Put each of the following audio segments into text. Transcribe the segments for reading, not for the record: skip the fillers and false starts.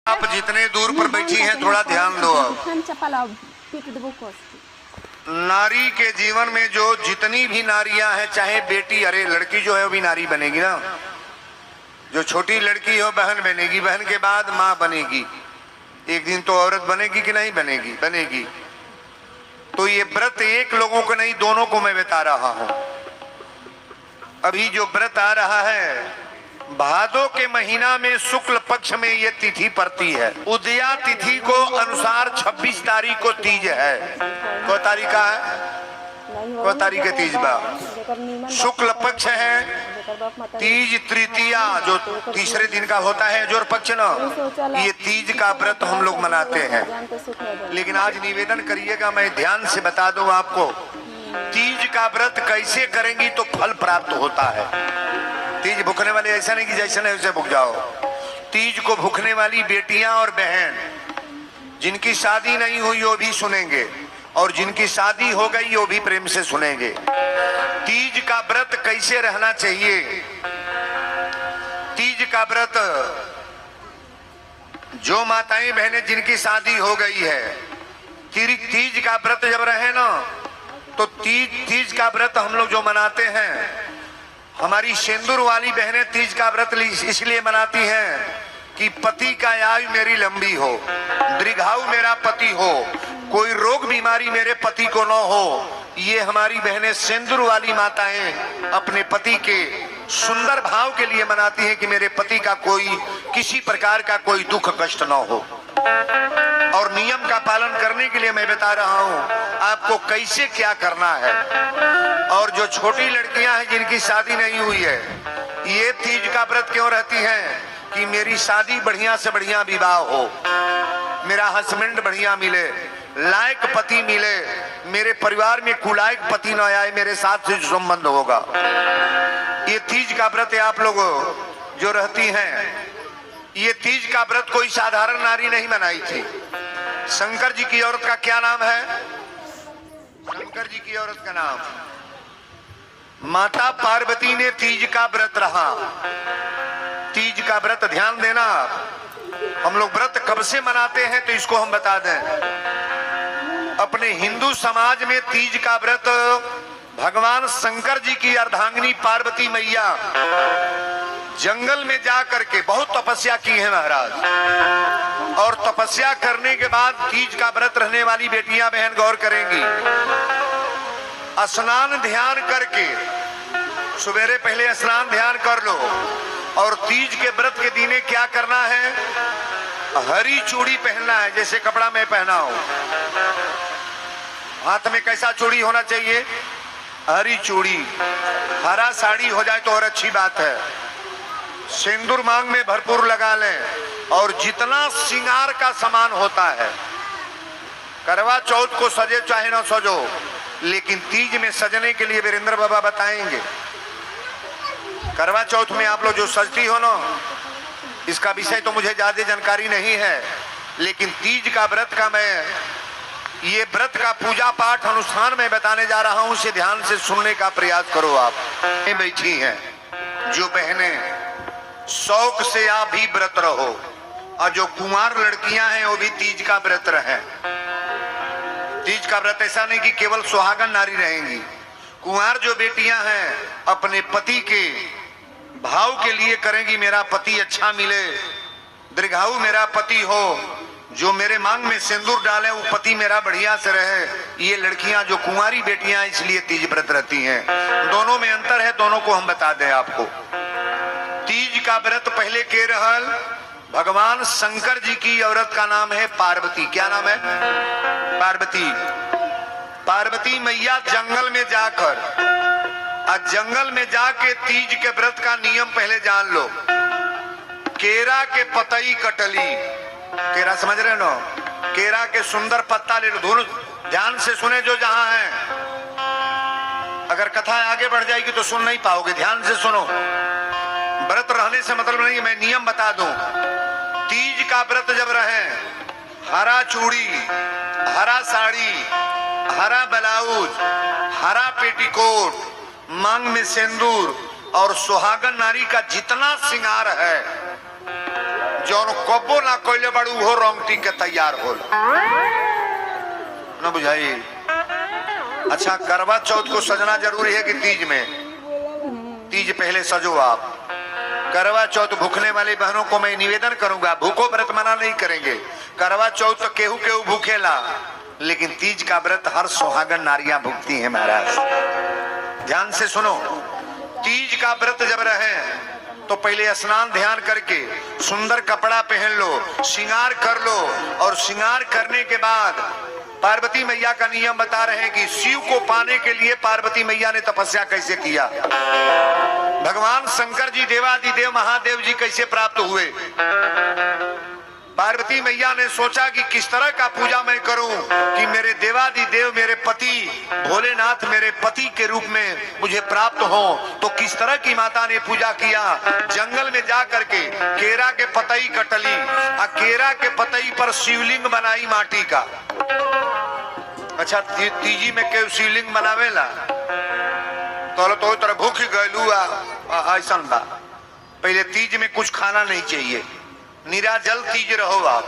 आप जितने दूर पर बैठी हैं थोड़ा ध्यान दो। आप नारी के जीवन में जो जितनी भी नारियां हैं, चाहे बेटी, अरे लड़की जो है वो भी नारी बनेगी ना। जो छोटी लड़की हो बहन बनेगी, बहन के बाद माँ बनेगी, एक दिन तो औरत बनेगी कि नहीं बनेगी? बनेगी। तो ये व्रत एक लोगों को नहीं, दोनों को मैं बता रहा हूं। अभी जो व्रत आ रहा है भादों के महीना में शुक्ल पक्ष में ये तिथि पड़ती है। उदया तिथि को अनुसार 26 तारीख को तीज है। को तारीख का है? को तारीख है तीज बा? शुक्ल पक्ष है। तीज तृतीया जो तीसरे दिन का होता है जोर पक्ष ना, ये तीज का व्रत हम लोग मनाते हैं। लेकिन आज निवेदन करिएगा, मैं ध्यान से बता दूं आपको, तीज का व्रत कैसे करेंगी तो फल प्राप्त होता है। तीज भूखने वाले ऐसा नहीं कि जैसे नहीं वैसे भूख जाओ। तीज को भूखने वाली बेटियां और बहन, जिनकी शादी नहीं हुई वो भी सुनेंगे, और जिनकी शादी हो गई वो भी प्रेम से सुनेंगे। तीज का व्रत कैसे रहना चाहिए? तीज का व्रत जो माताएं बहनें जिनकी शादी हो गई है, तीज का व्रत जब रहे ना, तो तीज का व्रत हम लोग जो मनाते हैं, हमारी सिंदूर वाली बहनें तीज का व्रत इसलिए मनाती हैं कि पति का आयु मेरी लंबी हो, दीर्घायु मेरा पति हो, कोई रोग बीमारी मेरे पति को न हो। ये हमारी बहनें सिंदूर वाली माताएं अपने पति के सुंदर भाव के लिए मनाती हैं कि मेरे पति का कोई किसी प्रकार का कोई दुख कष्ट न हो। और नियम का पालन करने के लिए मैं बता रहा हूं आपको कैसे क्या करना है। और जो छोटी लड़कियां हैं जिनकी शादी नहीं हुई है, ये तीज का व्रत क्यों रहती हैं कि मेरी शादी बढ़िया से बढ़िया विवाह हो, मेरा हस्बैंड बढ़िया मिले, लायक पति मिले, मेरे परिवार में कुलायक पति न आए, मेरे साथ से संबंध होगा। ये तीज का व्रत आप लोग जो रहती हैं, ये तीज का व्रत कोई साधारण नारी नहीं मनाई थी। शंकर जी की औरत का क्या नाम है? शंकर जी की औरत का नाम माता पार्वती ने तीज का व्रत रहा। तीज का व्रत ध्यान देना, हम लोग व्रत कब से मनाते हैं तो इसको हम बता दें। अपने हिंदू समाज में तीज का व्रत भगवान शंकर जी की अर्धांगिनी पार्वती मैया जंगल में जा करके बहुत तपस्या की है महाराज। और तपस्या करने के बाद तीज का व्रत रहने वाली बेटियां बहन गौर करेंगी, स्नान ध्यान करके सवेरे पहले स्नान ध्यान कर लो, और तीज के व्रत के दिने क्या करना है? हरी चूड़ी पहनना है, जैसे कपड़ा मैं पहना हूं। हाथ में कैसा चूड़ी होना चाहिए? हरी चूड़ी। हरा साड़ी हो जाए तो और अच्छी बात है। सिंदूर मांग में भरपूर लगा लें, और जितना श्रृंगार का सामान होता है, करवा चौथ को सजे चाहे ना सजो, लेकिन तीज में सजने के लिए वीरेंद्र बाबा बताएंगे। करवा चौथ में आप लोग जो सजती हो ना, इसका विषय तो मुझे ज्यादा जानकारी नहीं है, लेकिन तीज का व्रत का मैं ये व्रत का पूजा पाठ अनुष्ठान में बताने जा रहा हूं, उसे ध्यान से सुनने का प्रयास करो। आप बैठी हैं जो बहनें, शौक से आप भी व्रत रहो, और जो कुंवार लड़कियां हैं वो भी तीज का व्रत रहें। तीज का व्रत ऐसा नहीं कि केवल सुहागन नारी रहेंगी। कुंवार जो बेटियां हैं अपने पति के भाव के लिए करेंगी, मेरा पति अच्छा मिले, दीर्घायु मेरा पति हो, जो मेरे मांग में सिंदूर डाले वो पति मेरा बढ़िया से रहे। ये लड़कियां जो कुंवारी बेटियां इसलिए तीज व्रत रहती हैं। दोनों में अंतर है, दोनों को हम बता दें आपको। तीज का व्रत पहले के रहल भगवान शंकर जी की औरत का नाम है पार्वती। क्या नाम है? पार्वती। पार्वती मैया जंगल में जाकर, जंगल में जाके तीज के व्रत का नियम पहले जान लो। केरा के पतई कटली, केरा समझ रहे हो? केरा के सुंदर पत्ता ले लो, दोनों ध्यान से सुने जो जहां है। अगर कथा आगे बढ़ जाएगी तो सुन नहीं पाओगे, ध्यान से सुनो। व्रत रहने से मतलब नहीं, मैं नियम बता दूं। तीज का व्रत जब रहे, हरा चूड़ी, हरा साड़ी, हरा ब्लाउज, हरा पेटीकोट, मांग में सिंदूर, और सुहागन नारी का जितना श्रृंगार है जौन कब्बो ना कोइले बड़ू हो रोंगटी के तैयार होला ना बुझाई। अच्छा करवा चौथ को सजना जरूरी है कि तीज में? तीज पहले सजो आप। करवा चौथ भूखने वाली बहनों को मैं निवेदन करूंगा, भूखो व्रत मना नहीं करेंगे। करवा चौथ तो केहू केहू भूखेला, लेकिन तीज का व्रत हर सुहागन नारियां भुगती हैं महाराज। ध्यान से सुनो, तीज का व्रत जब रहे तो पहले स्नान ध्यान करके सुंदर कपड़ा पहन लो, श्रृंगार कर लो, और श्रृंगार करने के बाद पार्वती मैया का नियम बता रहे हैं कि शिव को पाने के लिए पार्वती मैया ने तपस्या कैसे किया, भगवान शंकर जी देवादिदेव महादेव जी कैसे प्राप्त हुए। पार्वती मैया ने सोचा कि किस तरह का पूजा मैं करूं कि मेरे देवादिदेव मेरे पति भोलेनाथ मेरे पति के रूप में मुझे प्राप्त हो। तो किस तरह की माता ने पूजा किया, जंगल में जा करके केरा के पतई कटली और केरा के पतई पर शिवलिंग बनाई माटी का। अच्छा तीजी में के शिवलिंग बनावेला तो तरह भूख गलू ऐसा बा। पहले तीज में कुछ खाना नहीं चाहिए, निराजल तीज रहो आप।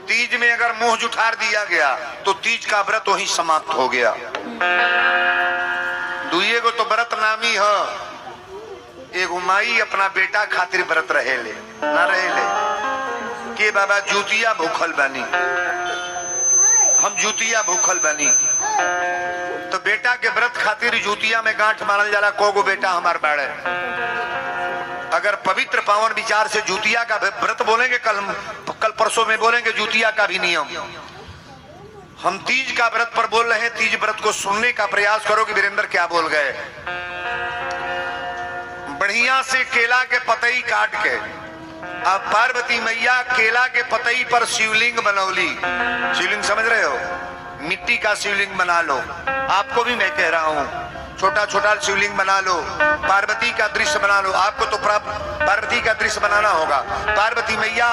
तीज में अगर मुंह जुठार दिया गया तो तीज का व्रत वहीं समाप्त हो गया। दुइये को तो व्रत नामी है, एगो माई अपना बेटा खातिर व्रत रहेले ना रहेले के बाबा जूतिया भूखल बनी, हम जूतिया भूखल बनी। तो बेटा के व्रत खातिर जूतिया में गांठ मारल जाला। कोगो बेटा हमार बाड़े, अगर पवित्र पावन विचार से जूतिया का व्रत बोलेंगे, कल परसों में बोलेंगे जूतिया का भी नियम। हम तीज का व्रत पर बोल रहे हैं, तीज व्रत को सुनने का प्रयास करो कि वीरेंद्र क्या बोल गए। बढ़िया से केला के पतई काट के अब पार्वती मैया केला के पतई पर शिवलिंग बनौली। शिवलिंग समझ रहे हो, मिट्टी का शिवलिंग बना लो। आपको भी मैं कह रहा हूँ छोटा छोटा शिवलिंग बना लो, पार्वती का दृश्य बना लो। आपको तो पार्वती का दृश्य बनाना होगा। पार्वती मैया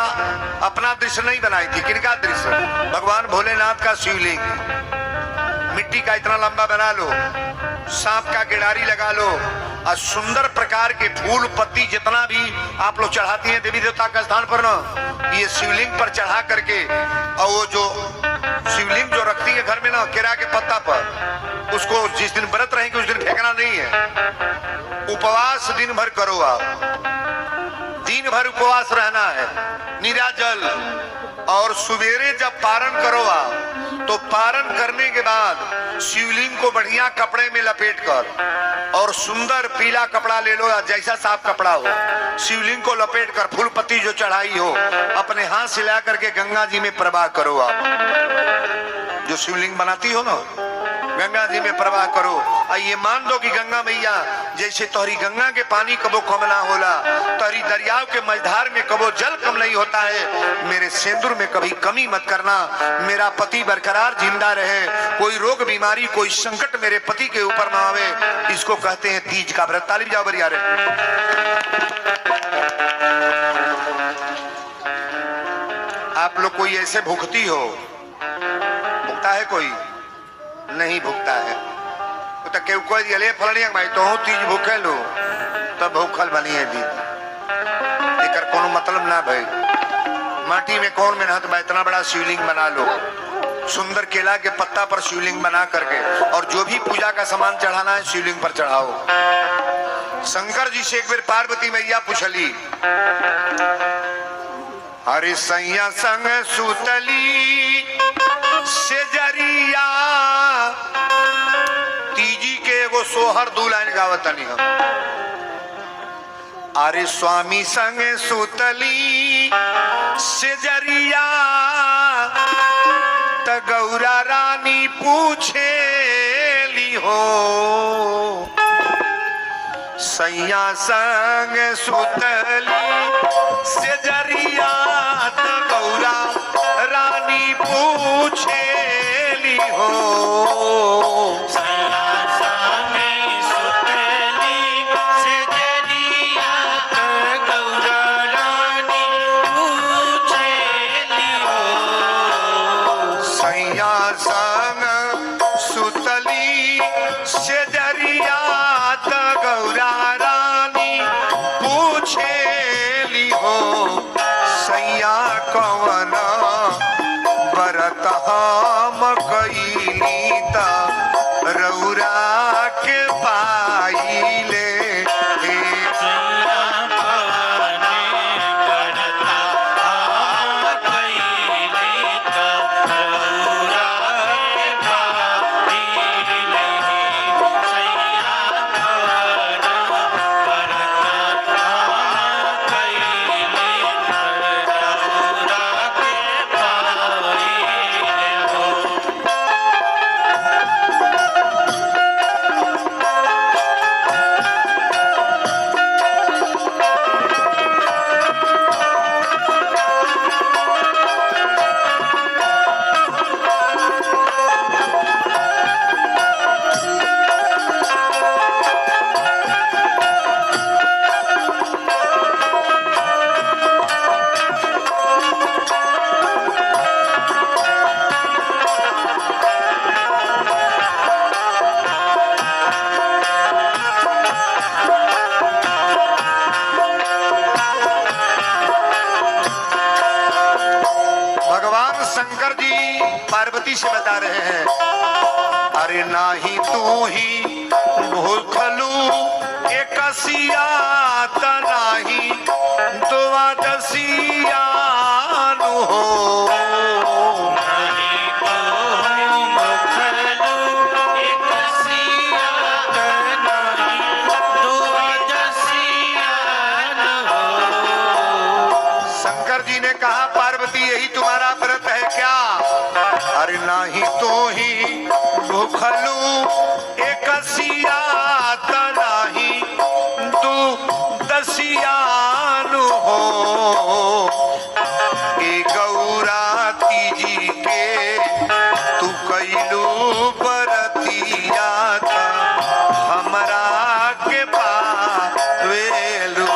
अपना दृश्य नहीं बनाई थी, किनका दृश्य? भगवान भोलेनाथ का शिवलिंग मिट्टी का इतना लंबा बना लो, सांप का गिडारी लगा लो, और सुंदर प्रकार के फूल पत्ती जितना भी आप लोग चढ़ाती हैं देवी देवता का स्थान पर ना, ये शिवलिंग पर चढ़ा करके, और वो जो शिवलिंग जो रखती है घर में ना केरा के पत्ता पर, उसको जिस दिन व्रत रहेंगे उस दिन फेंकना नहीं है। उपवास दिन भर करो आप, दिन भर उपवास रहना है निराजल। और सवेरे जब पारण करो आप तो पारण करने के बाद शिवलिंग को बढ़िया कपड़े में लपेट कर और सुंदर पीला कपड़ा ले लो, जैसा साफ कपड़ा हो, शिवलिंग को लपेट कर फूल पत्ती जो चढ़ाई हो अपने हाथ से ला करके गंगा जी में प्रवाह करो। आप जो शिवलिंग बनाती हो ना गंगा जी में प्रवाह करो। और ये मान दो कि गंगा मैया जैसे तोहरी गंगा के पानी कबो कम ना होला, तोहरी दरियाव के मझधार में कबो जल कम नहीं होता है। मेरे सिंदूर में कभी कमी मत करना, मेरा पति बरकरार जिंदा रहे, कोई रोग बीमारी कोई संकट मेरे पति के ऊपर ना आवे। इसको कहते हैं तीज का व्रत। ताली बजाओ बरियारे। आप लोग कोई ऐसे भूखती हो, भूखता है कोई? नहीं भूखता है तो केहू कोई दिले फलनिया भाई तो तीज भूखे लो तब भूखल बनिए दी, एकर कोनो मतलब ना भाई। माटी में कौन मेहनत बा, इतना बड़ा शिवलिंग बना लो, सुंदर केला के पत्ता पर शिवलिंग बना करके, और जो भी पूजा का सामान चढ़ाना है शिवलिंग पर चढ़ाओ। शंकर जी से एक बार पार्वती मैया पूछली, हरे सैया संग सुतली से जरिया। तीजी के एगो सोहर दू लाइन गावतनी हम। अरे स्वामी संग सुतली से जरिया त गौरा रानी पूछेली हो, सैया संग सुतली से जरिया त गौरा रानी पूछेली हो, सैया संग सुतली से जरिया त गौरा रानी पूछेली हो, सैया संग सुतली से जरिया त गौरा रानी पूछेली हो। बरत हम कैली त रौरा के पाइले शंकर जी पार्वती से बता रहे हैं, अरे नाही तू ही भूखलू एकसिया त नाही द्वादशिया हो शंकर जी ने कहा पार्वती यही तुम्हारा व्रत है क्या? अरे नाही तो ही भूखलू एकसिया त नाही तू दसियान हो ए गौरा तीजी के तू कैलू बरतिया था हमरा के पावेलू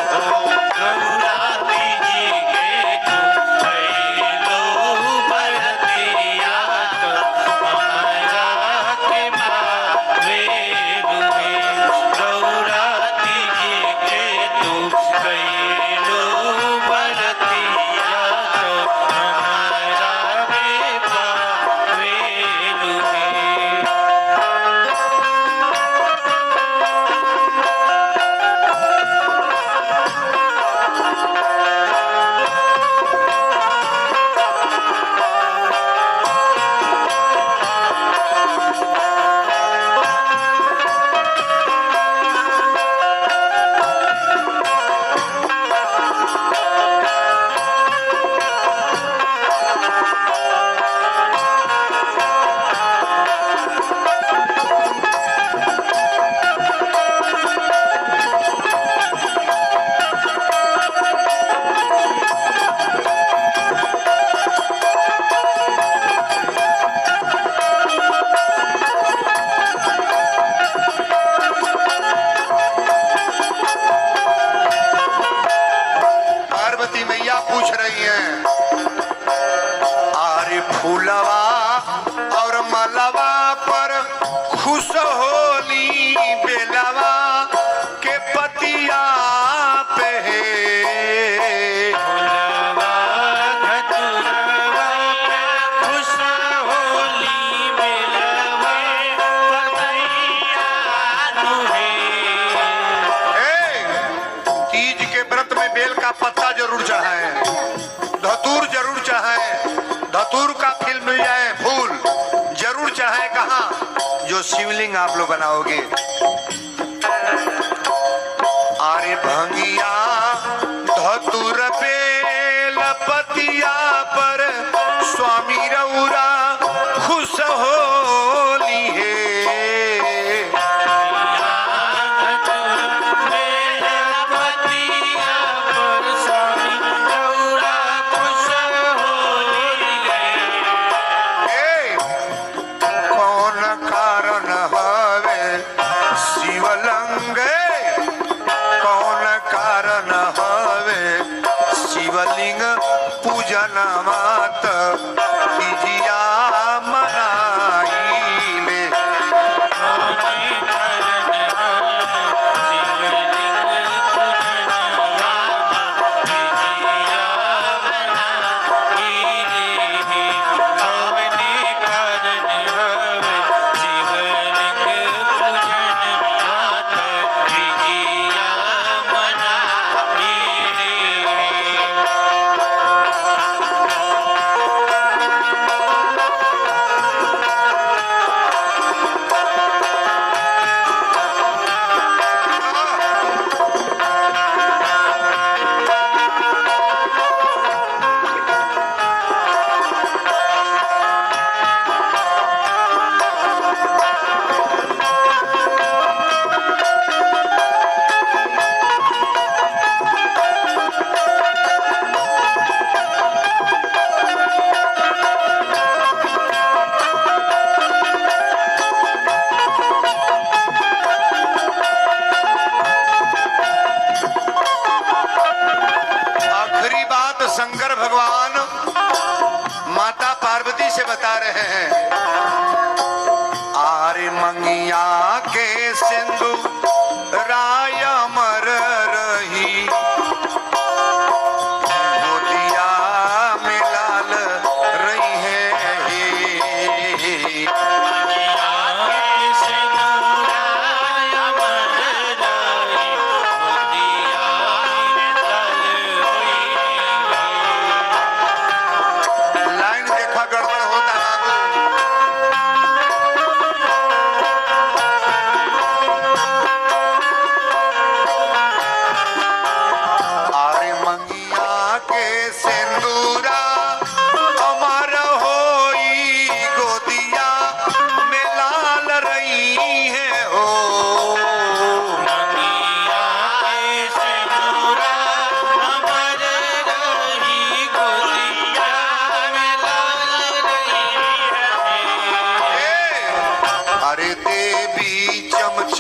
फूलवा और मलवा पर खुश होली बेलवा के पतिया पे फूलवा धतुरवा पे खुश होली बेलवा पतिया तीज के व्रत में बेल का पत्ता जरूर चढ़ाएं, धतूर जरूर चढ़ाएं, धतूर का फूल मिल जाए, फूल जरूर चाहे कहाँ जो शिवलिंग आप लोग बनाओगे। आरे भंगिया धतूर बेल पतिया पर स्वामी रउरा खुश होली है। शिवलिंग पूजन मात तीजिया मनाई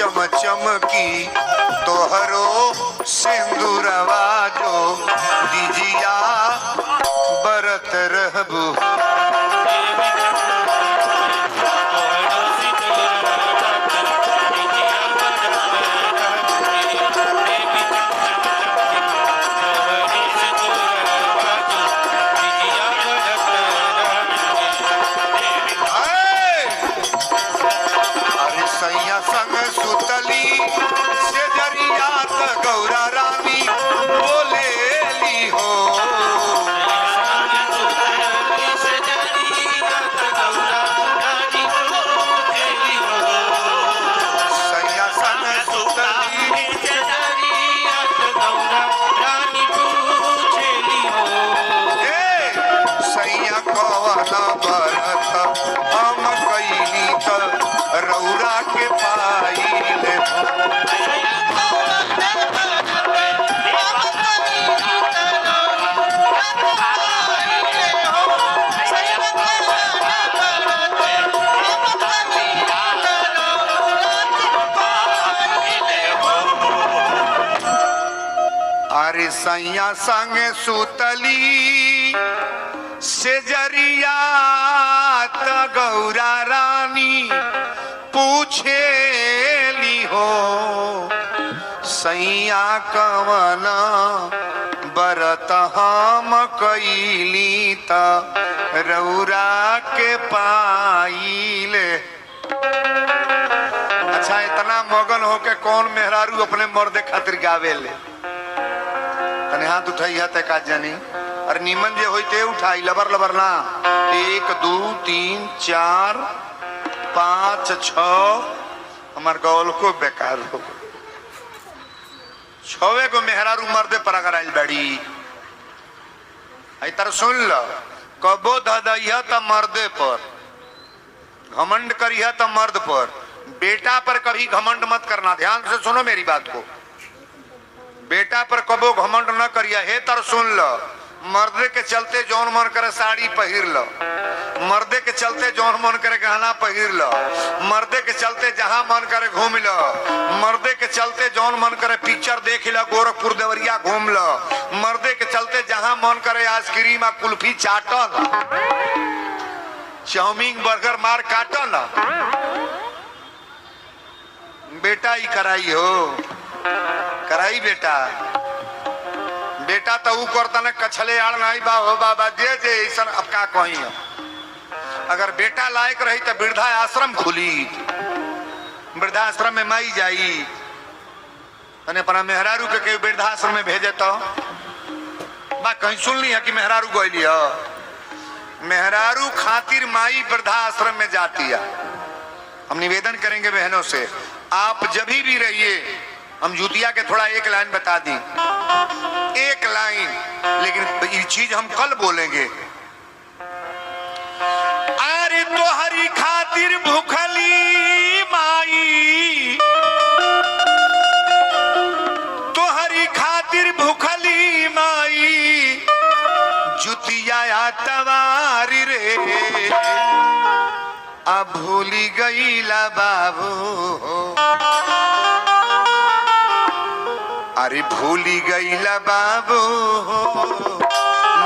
चम चमकी तोहरो सिंदूरवा जो दीजिया बरत रहबू। संग सुतली से जरिया त गौरा रानी बोलेली हो। सैया संग सुतली से जरिया त गौरा रानी पूछेली हो। सैया कवन बरत हम कईली त रौरा के पाइले हो। अरे सैया संग सुतली से जरिया त गौरा रानी पूछेली हो। सैया कवन बरत हम कईली त रौरा के पाइले। अच्छा इतना मगन हो के कौन मेहरारू अपने मर्दे खातिर गावेले? तने हाथ उठाई है का जानी। अरे नीमन जे होते उठाई लबर लबर ना। 1 2 3 4 5 6 हमार गौल को बेकार हो। 6 को मेहरारू मर्दे पर अगर आइल बड़ी तर सुन लो। कबो धदैया त मर्दे पर घमंड करिया त मर्द पर। बेटा पर कभी घमंड मत करना। ध्यान से सुनो मेरी बात को। बेटा पर कबो घमंड न करिया। हे तर सुन लो। मर्दे के चलते जौन मन करे साड़ी पहिर लो। मर्दे के चलते जौन मन करे गहना पहिर लो। मर्दे के चलते जहां मन करे घूम लो। मर्दे के चलते जौन मन करे पिक्चर देख लो, गोरखपुर देवरिया घूम लो। मर्दे के चलते जहां मन करे आइसक्रीम आ कुल्फी चाटल, चाउमीन बर्गर मार काटल। बेटा ही कराई हो, कराई बेटा। बेटा तो ऊ करता न कछले आड़ नहीं बा हो बाबा जे जे ऐसा अब का कही। अगर बेटा लायक रही तो वृद्धा आश्रम खुली। वृद्धा आश्रम में माई जाई तने अपना मेहरारू के वृद्धा आश्रम में भेजे तो बा कहीं सुन ली है कि मेहरारू गईली है। मेहरारू खातिर माई वृद्धा आश्रम में जाती है। हम निवेदन करेंगे बहनों से, आप जब भी रहिए, हम जुतिया के थोड़ा एक लाइन बता दी, एक लाइन, लेकिन ये चीज हम कल बोलेंगे। अरे तो हरी खातिर भूखली माई, तो हरी खातिर भूखली माई, जुतिया तवारी रे, अब भूली गईला बाबू। अरे भूली गईला बाबू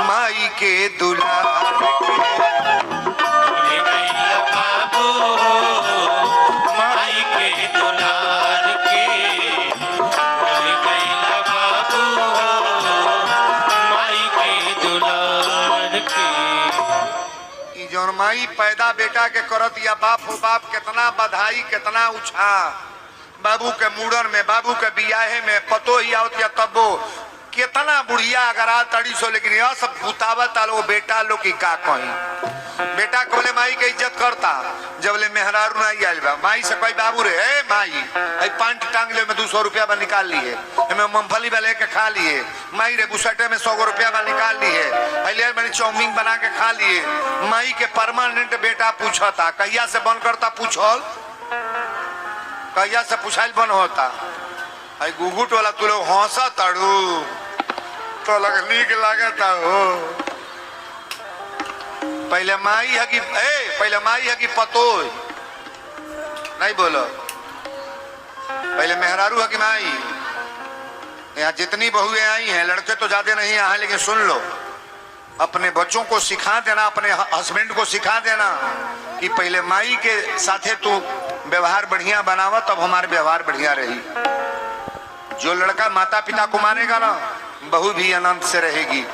माई के दुलार के। भूली गईला बाबू माई के दुलार के। भूली गईला बाबू माई के दुलार के। जौन माई पैदा बेटा के करत या बाप हो बाप कितना बधाई कितना उछा। बाबू के मूड़न में, बाबू के बियाहे में पतो ही आवत या तबो कितना बुढ़िया अगर आ तड़ी सो, लेकिन यह सब भूतावत आलो बेटा लो की का कहीं। बेटा बोले माई के इज्जत करता जब ले मेहरारू नहीं आयल बा। माई से कोई बाबू रे ए माई आई पांच टांग ले में 200 रुपया बा निकाल लिए, मैं मूंगफली बा लेके खा लिए। माई रे बुसटे में 100 रुपया बा निकाल लिए, अलियर मैंने चाउमीन बना के खा लिए। माई के परमानेंट बेटा पूछा था कहिया से बन करता पूछल, कहिया से पूछाइल बन होता। आई गुगुट वाला तू लोग हंसा तड़ू तो लग नीक लागता हो। पहले माई है कि पहले माई है कि पतो नहीं बोलो। मेहरारू है कि माई, यहाँ जितनी बहुएं आई हैं, लड़के तो ज्यादा नहीं आए हैं, लेकिन सुन लो, अपने बच्चों को सिखा देना, अपने हस्बैंड को सिखा देना कि पहले माई के साथे तू व्यवहार बढ़िया बनावा, तब हमारे व्यवहार बढ़िया रही। जो लड़का माता पिता को मानेगा ना, बहू भी आनंद से रहेगी।